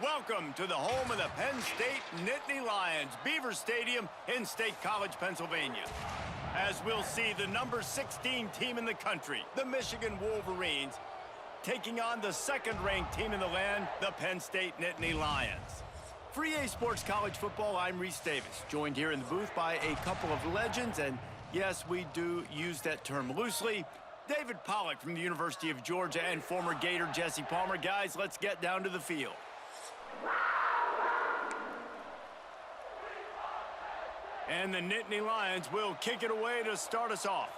Welcome to the home of the Penn State Nittany Lions, Beaver Stadium in State College, Pennsylvania. As we'll see the number 16 team in the country, the Michigan Wolverines, taking on the second-ranked team in the land, the Penn State Nittany Lions. For EA Sports College Football, I'm Reese Davis, joined here in the booth by a couple of legends, and yes, we do use that term loosely. David Pollack from the University of Georgia and former Gator Jesse Palmer. Guys, let's get down to the field. And the Nittany Lions will kick it away to start us off.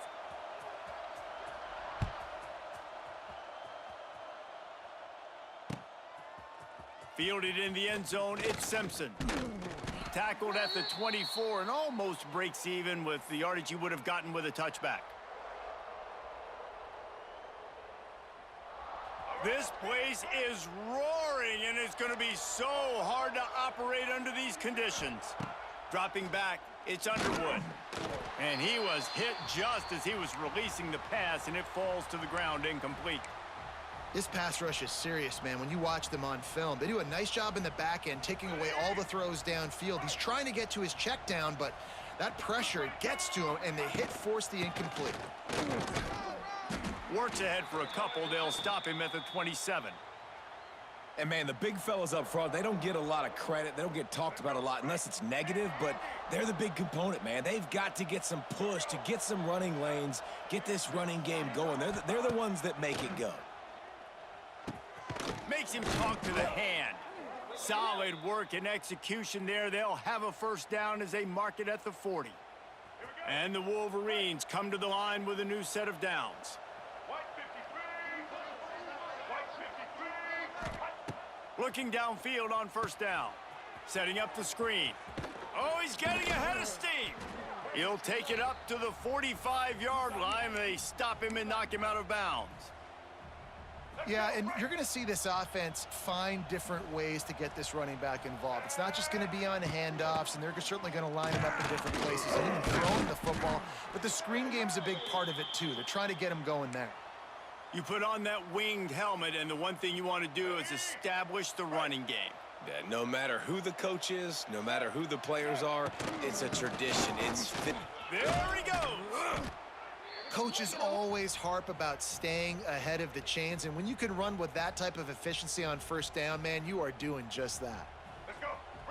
Fielded in the end zone, it's Simpson. Tackled at the 24 and almost breaks even with the yardage he would have gotten with a touchback. This place is roaring, and it's going to be so hard to operate under these conditions. Dropping back, it's Underwood. And he was hit just as he was releasing the pass, and it falls to the ground incomplete. This pass rush is serious, man. When you watch them on film, they do a nice job in the back end, taking away all the throws downfield. He's trying to get to his check down, but that pressure gets to him, and the hit forced the incomplete. Works ahead for a couple. They'll stop him at the 27. And, man, the big fellas up front, they don't get a lot of credit. They don't get talked about a lot unless it's negative, but they're the big component, man. They've got to get some push, to get some running lanes, get this running game going. They're the ones that make it go. Makes him talk to the hand. Solid work and execution there. They'll have a first down as they mark it at the 40. And the Wolverines come to the line with a new set of downs. Looking downfield on first down. Setting up the screen. Oh, he's getting ahead of steam. He'll take it up to the 45-yard line. They stop him and knock him out of bounds. Yeah, and you're going to see this offense find different ways to get this running back involved. It's not just going to be on handoffs, and they're certainly going to line him up in different places and even throw him the football. But the screen game's a big part of it, too. They're trying to get him going there. You put on that winged helmet, and the one thing you want to do is establish the running game. Yeah, no matter who the coach is, no matter who the players are, it's a tradition. It's fit. There he goes. Coaches always harp about staying ahead of the chains, and when you can run with that type of efficiency on first down, man, you are doing just that.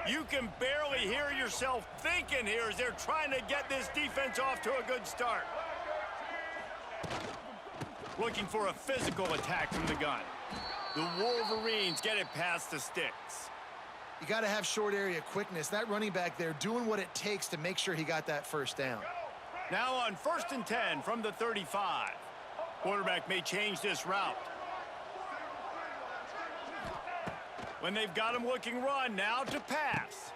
You can barely hear yourself thinking here as they're trying to get this defense off to a good start. Looking for a physical attack from the gun. The Wolverines get it past the sticks. You got to have short area quickness. That running back there doing what it takes to make sure he got that first down. Now on 1st and 10 from the 35. Quarterback may change this route. When they've got him looking run, now to pass.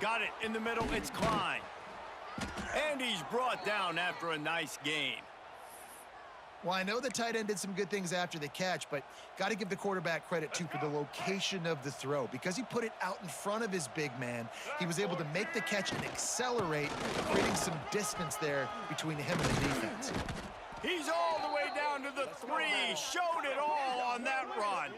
Got it in the middle, it's Klein. And he's brought down after a nice gain. Well, I know the tight end did some good things after the catch, but got to give the quarterback credit, too, for the location of the throw. Because he put it out in front of his big man, he was able to make the catch and accelerate, creating some distance there between him and the defense. He's all the way down to the 3. Showed it all on that run.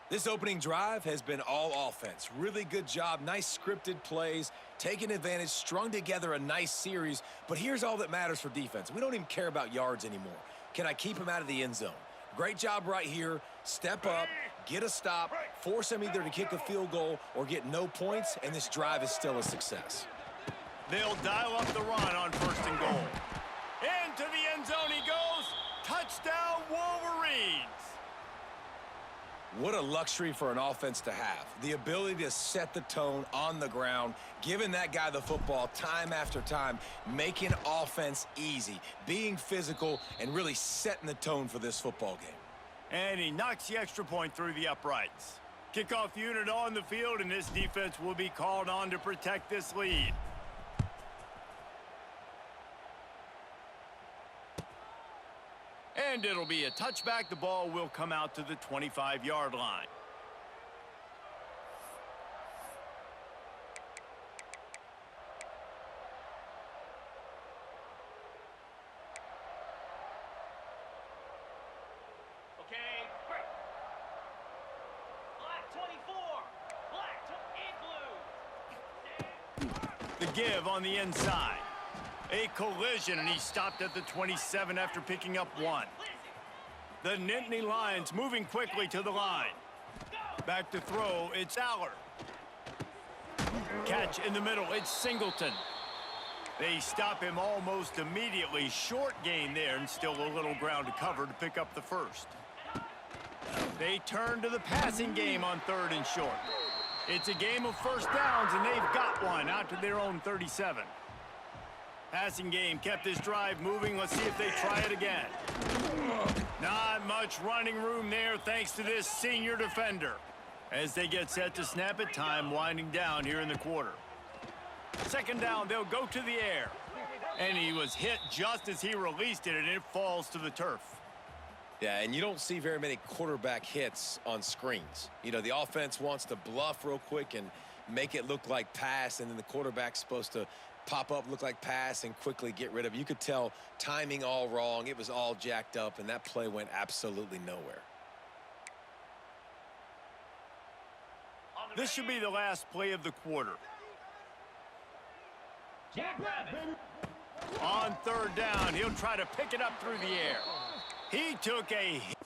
This opening drive has been all offense. Really good job, nice scripted plays, taking advantage, strung together a nice series. But here's all that matters for defense. We don't even care about yards anymore. Can I keep him out of the end zone? Great job right here. Step up, get a stop, force him either to kick a field goal or get no points, and this drive is still a success. They'll dial up the run on 1st and goal. Into the end zone he goes. Touchdown, Wolverines. What a luxury for an offense to have. The ability to set the tone on the ground, giving that guy the football time after time, making offense easy, being physical, and really setting the tone for this football game. And he knocks the extra point through the uprights. Kickoff unit on the field, and this defense will be called on to protect this lead. And it'll be a touchback. The ball will come out to the 25-yard line. Okay, break. Black 24. The give on the inside. A collision, and he stopped at the 27 after picking up 1. The Nittany Lions moving quickly to the line. Back to throw, it's Aller. Catch in the middle, it's Singleton. They stop him almost immediately. Short gain there, and still a little ground to cover to pick up the first. They turn to the passing game on 3rd and short. It's a game of first downs, and they've got one out to their own 37. Passing game kept this drive moving. Let's see if they try it again. Not much running room there thanks to this senior defender. As they get set to snap it, time winding down here in the quarter. 2nd down, they'll go to the air. And he was hit just as he released it, and it falls to the turf. Yeah, and you don't see very many quarterback hits on screens. You know, the offense wants to bluff real quick and make it look like pass, and then the quarterback's supposed to pop up, look like pass, and quickly get rid of it. You could tell timing all wrong. It was all jacked up, and that play went absolutely nowhere. This should be the last play of the quarter. On 3rd down, he'll try to pick it up through the air. He took a hit.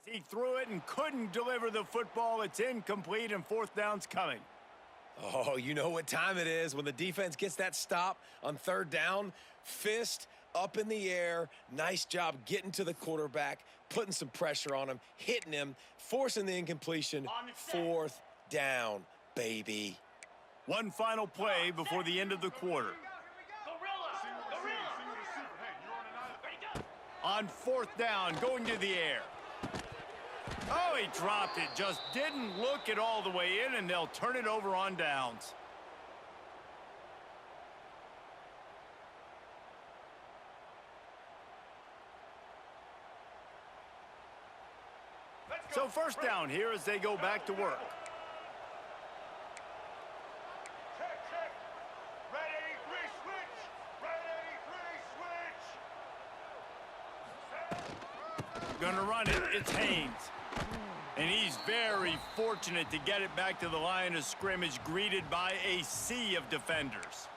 He threw it and couldn't deliver the football. It's incomplete, and 4th down's coming. Oh, you know what time it is when the defense gets that stop on 3rd down. Fist up in the air. Nice job getting to the quarterback, putting some pressure on him, hitting him, forcing the incompletion. 4th down, baby. One final play before the end of the quarter. On 4th down, going to the air. Oh, he dropped it. Just didn't look it all the way in, and they'll turn it over on downs. So 1st down here as they go back to work. Gonna run it. It's Haynes. And he's very fortunate to get it back to the line of scrimmage, greeted by a sea of defenders.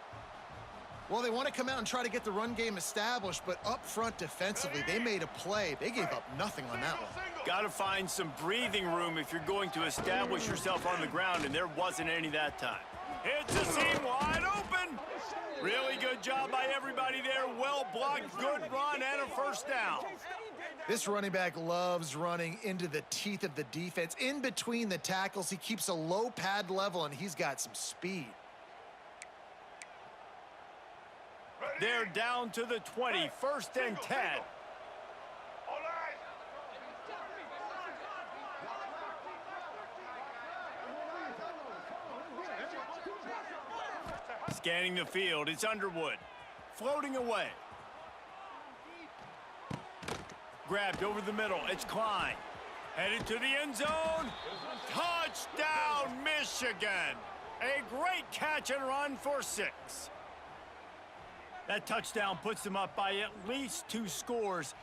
Well, they want to come out and try to get the run game established, but up front defensively, they made a play. They gave up nothing on that one. Got to find some breathing room if you're going to establish yourself on the ground, and there wasn't any that time. It's a seam wide open. Really good job by everybody there. Well blocked, good run, and a 1st down. This running back loves running into the teeth of the defense. In between the tackles, he keeps a low pad level, and he's got some speed. They're down to the 20, 1st and 10. Scanning the field, it's Underwood. Floating away. Grabbed over the middle, it's Klein. Headed to the end zone. Touchdown, Michigan. A great catch and run for 6. That touchdown puts them up by at least 2 scores.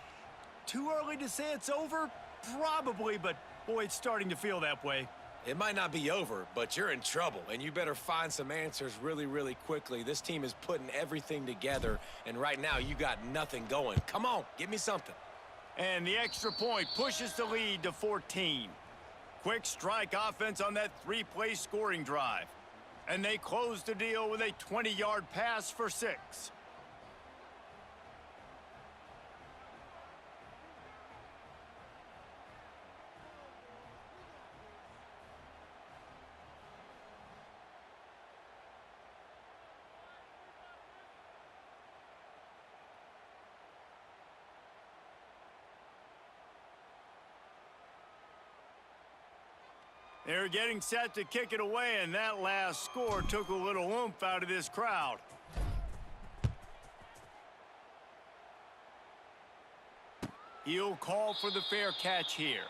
Too early to say it's over? Probably, but boy, it's starting to feel that way. It might not be over, but you're in trouble, and you better find some answers really, really quickly. This team is putting everything together, and right now you got nothing going. Come on, give me something. And the extra point pushes the lead to 14. Quick strike offense on that 3-play scoring drive. And they close the deal with a 20-yard pass for 6. They're getting set to kick it away, and that last score took a little oomph out of this crowd. He'll call for the fair catch here.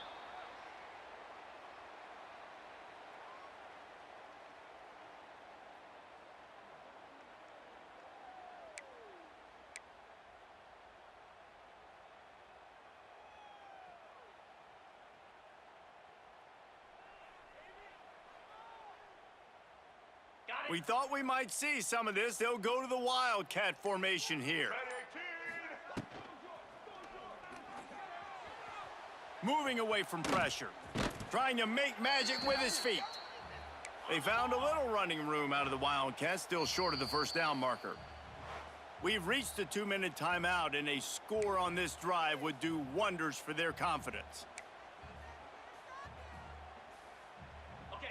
We thought we might see some of this. They'll go to the Wildcat formation here. Moving away from pressure. Trying to make magic with his feet. They found a little running room out of the Wildcats, still short of the first down marker. We've reached the 2-minute timeout, and a score on this drive would do wonders for their confidence.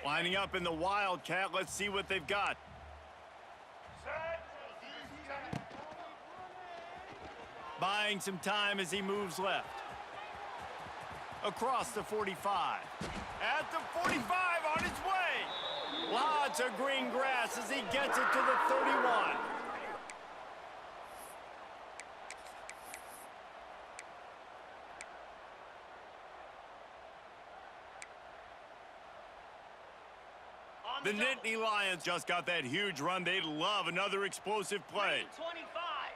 Lining up in the Wildcat, let's see what they've got. Buying some time as he moves left. Across the 45. At the 45, on his way. Lots of green grass as he gets it to the 31. The Nittany Lions just got that huge run. They'd love another explosive play.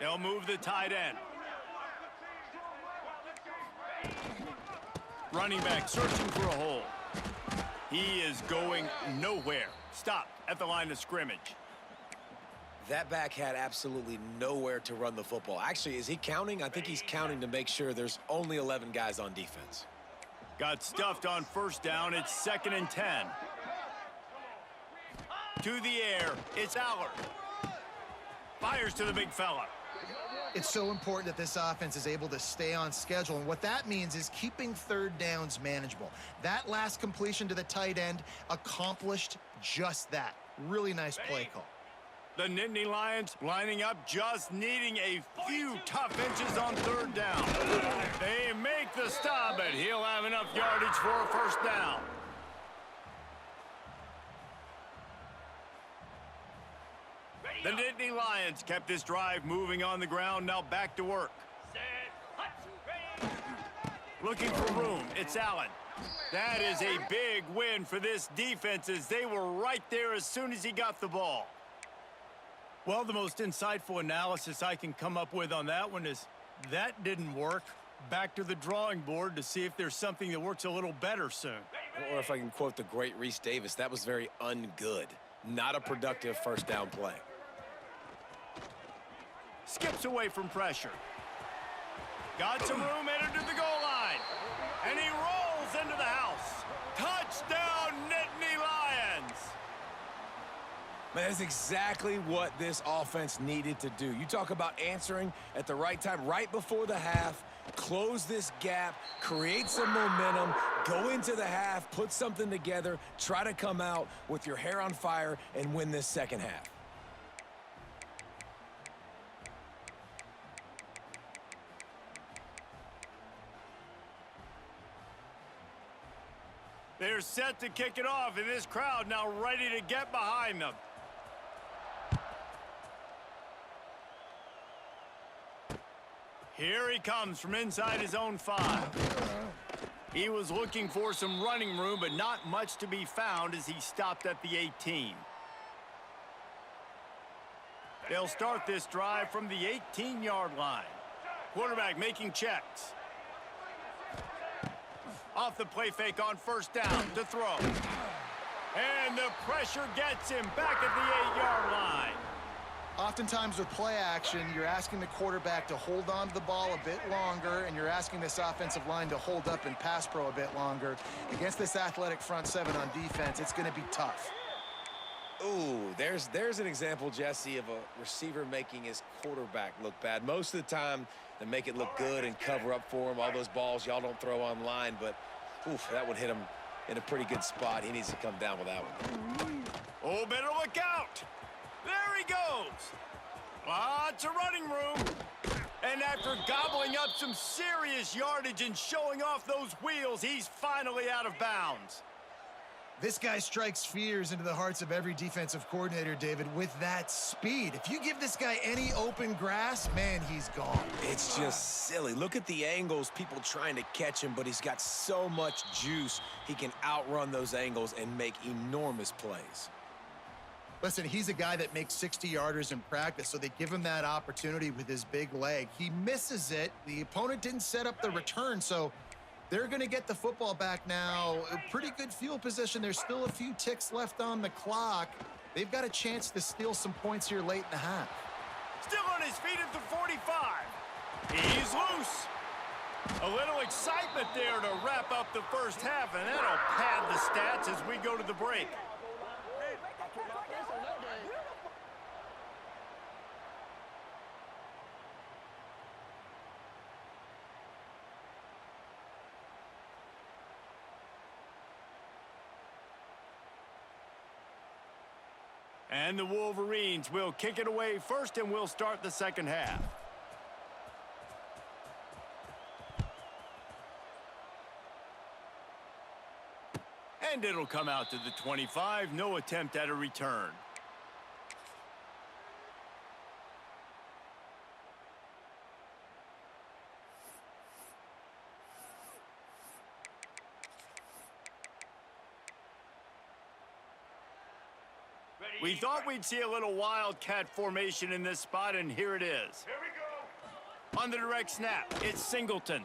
They'll move the tight end. Running back searching for a hole. He is going nowhere. Stopped at the line of scrimmage. That back had absolutely nowhere to run the football. Actually, is he counting? I think he's counting to make sure there's only 11 guys on defense. Got stuffed on first down. It's 2nd and 10. To the air, it's Allard. Fires to the big fella. It's so important that this offense is able to stay on schedule, and what that means is keeping third downs manageable. That last completion to the tight end accomplished just that. Really nice play call. The Nittany Lions lining up, just needing a few tough inches on third down. They make the stop, but he'll have enough yardage for a first down. The Nittany Lions kept this drive moving on the ground, now back to work. Looking for room, it's Allen. That is a big win for this defense as they were right there as soon as he got the ball. Well, the most insightful analysis I can come up with on that one is that didn't work. Back to the drawing board to see if there's something that works a little better soon. Or if I can quote the great Reese Davis, that was very ungood. Not a productive first down play. Skips away from pressure. Got some room, entered to the goal line. And he rolls into the house. Touchdown, Nittany Lions! Man, that's exactly what this offense needed to do. You talk about answering at the right time, right before the half, close this gap, create some momentum, go into the half, put something together, try to come out with your hair on fire and win this second half. They're set to kick it off, and this crowd now ready to get behind them. Here he comes from inside his own 5. He was looking for some running room, but not much to be found as he stopped at the 18. They'll start this drive from the 18-yard line. Quarterback making checks. Off the play fake on first down to throw. And the pressure gets him back at the 8-yard line. Oftentimes with play action, you're asking the quarterback to hold on to the ball a bit longer, and you're asking this offensive line to hold up in pass pro a bit longer. Against this athletic front 7 on defense, it's going to be tough. Ooh, there's an example, Jesse, of a receiver making his quarterback look bad. Most of the time, they make it look good and cover up for him. All those balls y'all don't throw online, but oof, that would hit him in a pretty good spot. He needs to come down with that one. Oh, better look out. There he goes. Lots of running room. And after gobbling up some serious yardage and showing off those wheels, he's finally out of bounds. This guy strikes fears into the hearts of every defensive coordinator, David, with that speed. If you give this guy any open grass, man, he's gone. It's just silly. Look at the angles, people trying to catch him, but he's got so much juice. He can outrun those angles and make enormous plays. Listen, he's a guy that makes 60-yarders in practice, so they give him that opportunity with his big leg. He misses it. The opponent didn't set up the return, so they're going to get the football back now. A pretty good field position. There's still a few ticks left on the clock. They've got a chance to steal some points here late in the half. Still on his feet at the 45. He's loose. A little excitement there to wrap up the first half, and that'll pad the stats as we go to the break. And the Wolverines will kick it away first, and we'll start the second half. And it'll come out to the 25. No attempt at a return. We thought we'd see a little wildcat formation in this spot, and here it is. Here we go. On the direct snap, it's Singleton.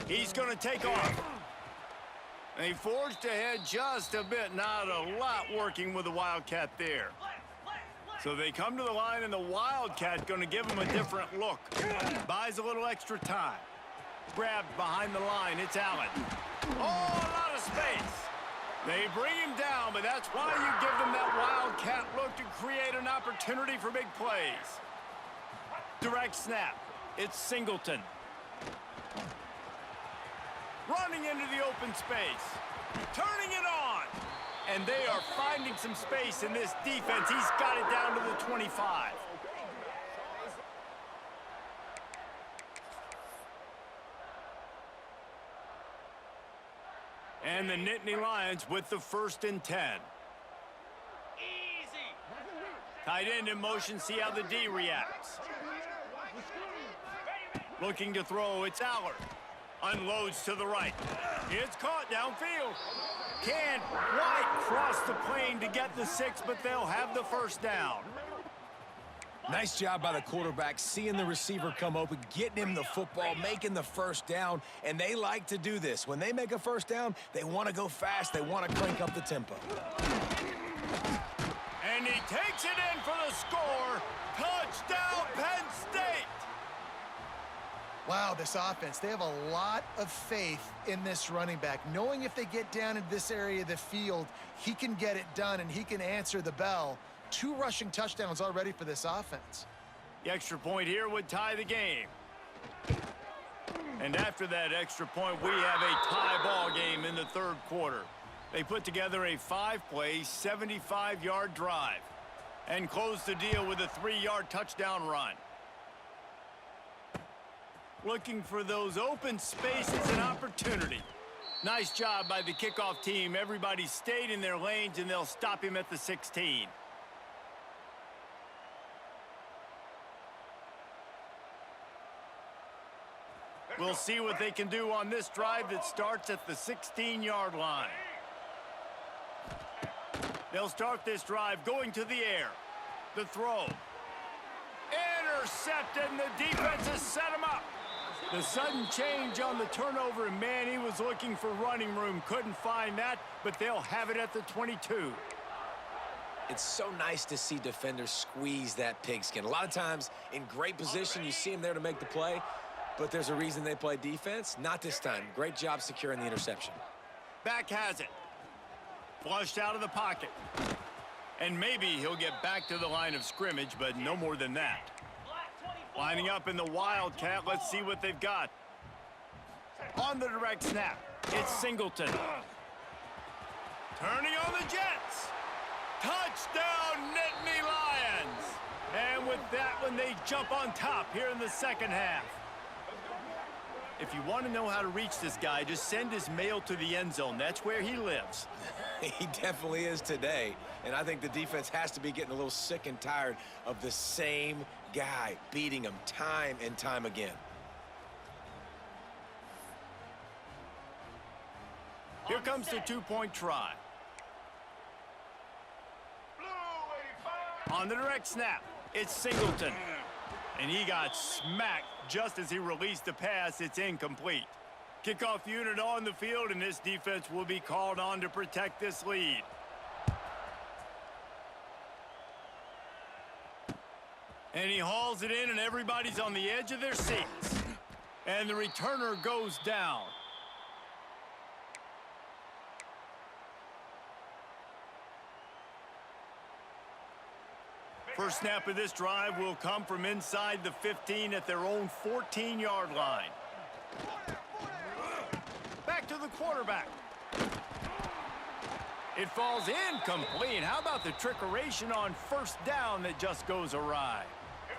He's going to take off. And he forged ahead just a bit. Not a lot working with the wildcat there. So they come to the line, and the wildcat going to give him a different look. Buys a little extra time. Grabbed behind the line. It's Allen. Oh, a lot of space. They bring him down, but that's why you give them that wildcat look to create an opportunity for big plays. Direct snap. It's Singleton. Running into the open space. Turning it on. And they are finding some space in this defense. He's got it down to the 25. And the Nittany Lions with the 1st and 10. Easy. Tight end in motion, see how the D reacts. Looking to throw, it's Allard. Unloads to the right. It's caught downfield. Can't quite cross the plane to get the 6, but they'll have the 1st down. Nice job by the quarterback, seeing the receiver come open, getting him the football, making the 1st down, and they like to do this. When they make a 1st down, they want to go fast. They want to crank up the tempo. And he takes it in for the score. Touchdown, Penn State! Wow, this offense, they have a lot of faith in this running back. Knowing if they get down into this area of the field, he can get it done and he can answer the bell. 2 rushing touchdowns already for this offense. The extra point here would tie the game. And after that extra point, we have a tie ball game in the 3rd quarter. They put together a 5-play, 75-yard drive and close the deal with a 3-yard touchdown run. Looking for those open spaces and opportunity. Nice job by the kickoff team. Everybody stayed in their lanes, and they'll stop him at the 16. We'll see what they can do on this drive that starts at the 16-yard line. They'll start this drive going to the air. The throw. Intercepted, and the defense has set him up. The sudden change on the turnover, and man, he was looking for running room. Couldn't find that, but they'll have it at the 22. It's so nice to see defenders squeeze that pigskin. A lot of times, in great position, you see them there to make the play, but there's a reason they play defense. Not this time. Great job securing the interception. Back has it. Flushed out of the pocket. And maybe he'll get back to the line of scrimmage, but no more than that. Lining up in the Wildcat. Let's see what they've got. On the direct snap, it's Singleton. Turning on the Jets. Touchdown, Nittany Lions. And with that one, they jump on top here in the second half. If you want to know how to reach this guy, just send his mail to the end zone. That's where he lives. He definitely is today. And I think the defense has to be getting a little sick and tired of the same guy beating him time and time again. Here comes the two-point try. On the direct snap, it's Singleton. And he got smacked just as he released the pass. It's incomplete. Kickoff unit on the field, and this defense will be called on to protect this lead. And he hauls it in, and everybody's on the edge of their seats. And the returner goes down. First snap of this drive will come from inside the 15 at their own 14-yard line. Back to the quarterback. It falls incomplete. How about the trickeration on first down that just goes awry?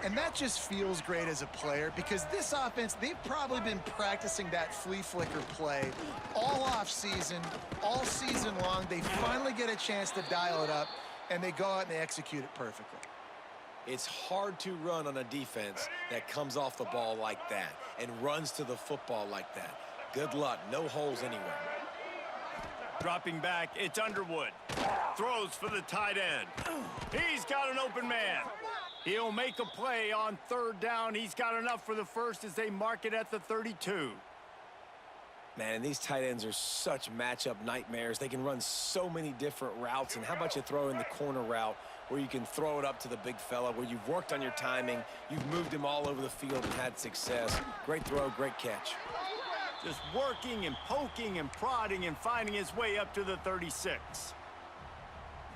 And that just feels great as a player because this offense, they've probably been practicing that flea flicker play all off season, all season long. They finally get a chance to dial it up, and they go out and they execute it perfectly. It's hard to run on a defense that comes off the ball like that and runs to the football like that. Good luck. No holes anywhere. Dropping back, it's Underwood. Throws for the tight end. He's got an open man. He'll make a play on third down. He's got enough for the first as they mark it at the 32. Man, these tight ends are such matchup nightmares. They can run so many different routes. And how about you throw in the corner route where you can throw it up to the big fella, where you've worked on your timing, you've moved him all over the field and had success. Great throw, great catch. Just working and poking and prodding and finding his way up to the 36.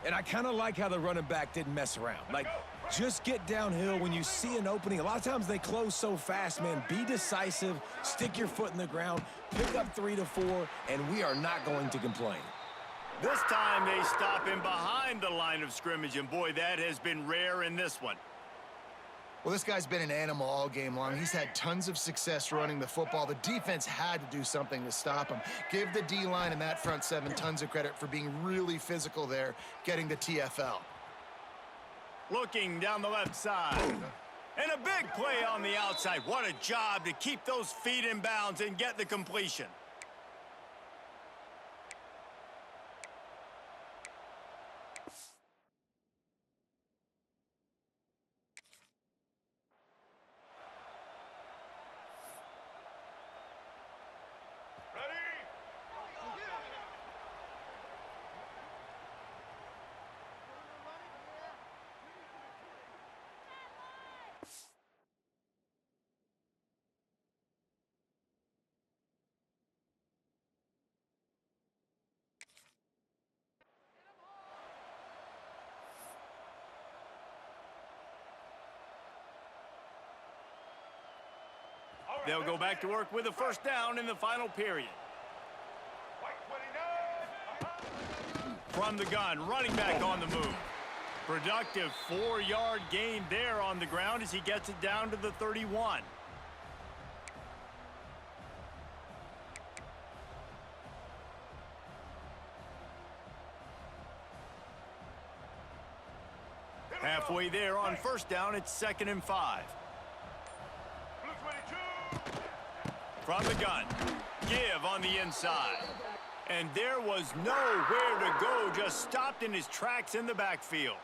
And I kind of like how the running back didn't mess around. Like, just get downhill when you see an opening. A lot of times they close so fast, man. Be decisive, stick your foot in the ground, pick up 3 to 4, and we are not going to complain. This time they stop him behind the line of scrimmage, and boy, that has been rare in this one. Well, this guy's been an animal all game long. He's had tons of success running the football. The defense had to do something to stop him. Give the D-line and that front seven tons of credit for being really physical there, getting the TFL. Looking down the left side. And a big play on the outside. What a job to keep those feet in bounds and get the completion. They'll go back to work with a first down in the final period. From the gun, running back on the move. Productive 4-yard gain there on the ground as he gets it down to the 31. Halfway there on first down, it's 2nd and 5. From the gun, give on the inside. And there was nowhere to go, just stopped in his tracks in the backfield.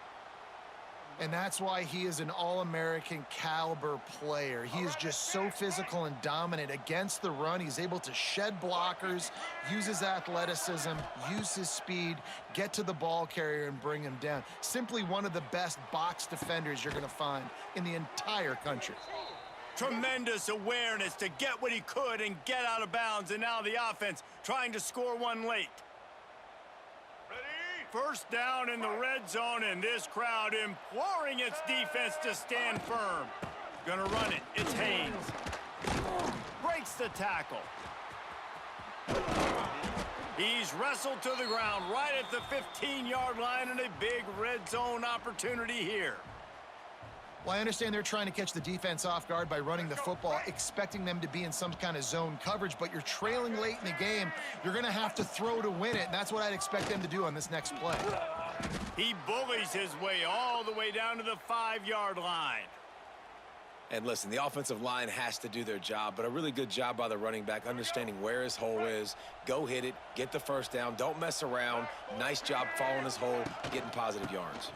And that's why he is an all-American caliber player. He is just so physical and dominant against the run. He's able to shed blockers, use his athleticism, use his speed, get to the ball carrier and bring him down. Simply one of the best box defenders you're going to find in the entire country. Tremendous awareness to get what he could and get out of bounds, and now the offense trying to score one late. First down in the red zone, and this crowd imploring its defense to stand firm. Gonna run it. It's Haynes. Breaks the tackle. He's wrestled to the ground right at the 15-yard line, and a big red zone opportunity here. Well, I understand they're trying to catch the defense off guard by running the football, expecting them to be in some kind of zone coverage, but you're trailing late in the game. You're going to have to throw to win it, and that's what I'd expect them to do on this next play. He bullies his way all the way down to the 5-yard line. And listen, the offensive line has to do their job, but a really good job by the running back, understanding where his hole is. Go hit it, get the first down, don't mess around. Nice job following his hole, getting positive yards.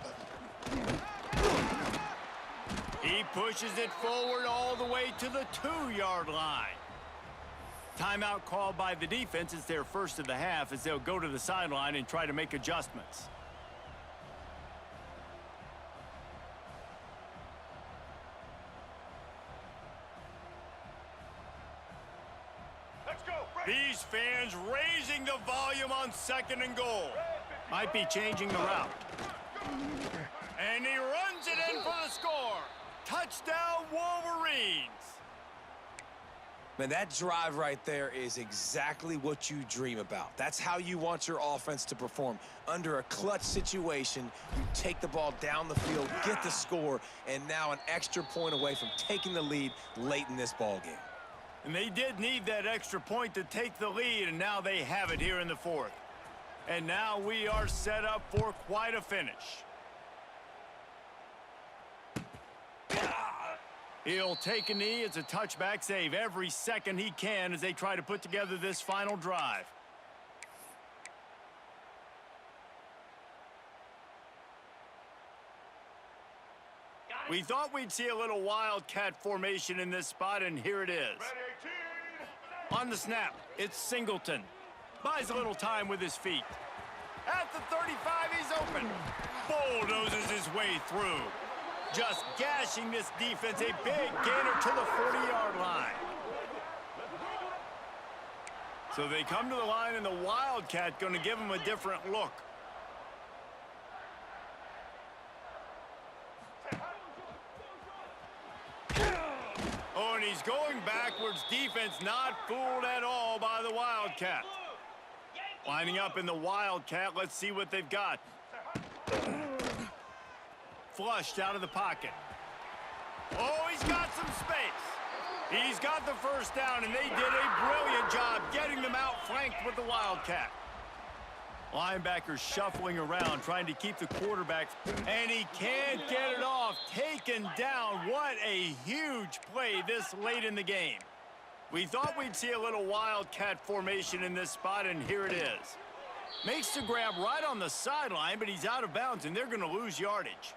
He pushes it forward all the way to the 2-yard line. Timeout called by the defense. It's their first of the half as they'll go to the sideline and try to make adjustments. These fans raising the volume on 2nd and goal. Might be changing the route. And he runs it in for the score. Touchdown, Wolverines. Man, that drive right there is exactly what you dream about. That's how you want your offense to perform. Under a clutch situation, you take the ball down the field, get the score, and now an extra point away from taking the lead late in this ball game. And they did need that extra point to take the lead, and now they have it here in the 4th. And now we are set up for quite a finish. He'll take a knee. It's a touchback save every second he can as they try to put together this final drive. We thought we'd see a little wildcat formation in this spot, and here it is. On the snap, it's Singleton. Buys a little time with his feet. At the 35, he's open. Bulldozes his way through. Just gashing this defense, a big gainer to the 40-yard line. So they come to the line, and the Wildcat going to give him a different look. Oh, and he's going backwards. Defense not fooled at all by the Wildcat. Lining up in the Wildcat. Let's see what they've got. Flushed out of the pocket. Oh, he's got some space. He's got the first down, and they did a brilliant job getting them out flanked with the Wildcat. Linebacker shuffling around, trying to keep the quarterback, and he can't get it off. Taken down. What a huge play this late in the game. We thought we'd see a little Wildcat formation in this spot, and here it is. Makes the grab right on the sideline, but he's out of bounds, and they're going to lose yardage.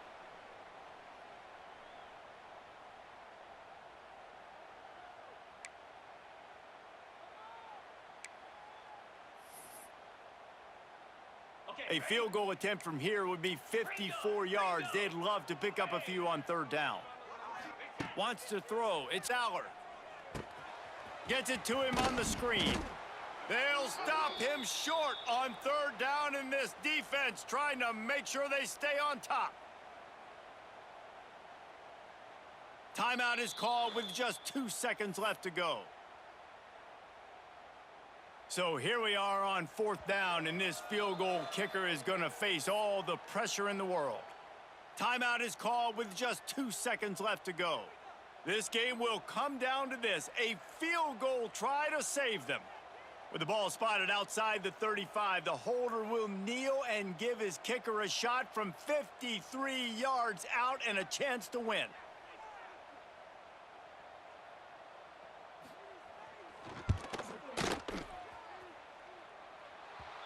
A field goal attempt from here would be 54 yards. They'd love to pick up a few on 3rd down. Wants to throw. It's Aller. Gets it to him on the screen. They'll stop him short on 3rd down in this defense, trying to make sure they stay on top. Timeout is called with just 2 seconds left to go. So here we are on 4th down, and this field goal kicker is going to face all the pressure in the world. Timeout is called with just 2 seconds left to go. This game will come down to this, a field goal try to save them. With the ball spotted outside the 35, the holder will kneel and give his kicker a shot from 53 yards out and a chance to win.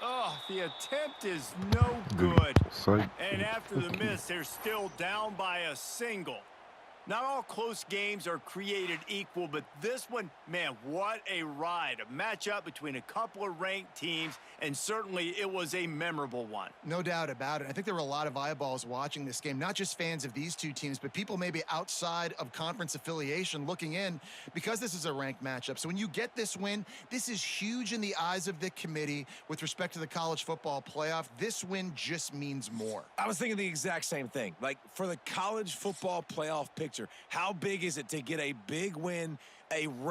Oh, the attempt is no good. And after the miss, they're still down by a single. Not all close games are created equal, but this one, man, what a ride. A matchup between a couple of ranked teams, and certainly it was a memorable one. No doubt about it. I think there were a lot of eyeballs watching this game, not just fans of these two teams, but people maybe outside of conference affiliation looking in because this is a ranked matchup. So when you get this win, this is huge in the eyes of the committee with respect to the college football playoff. This win just means more. I was thinking the exact same thing. Like, for the college football playoff picture, how big is it to get a big win, a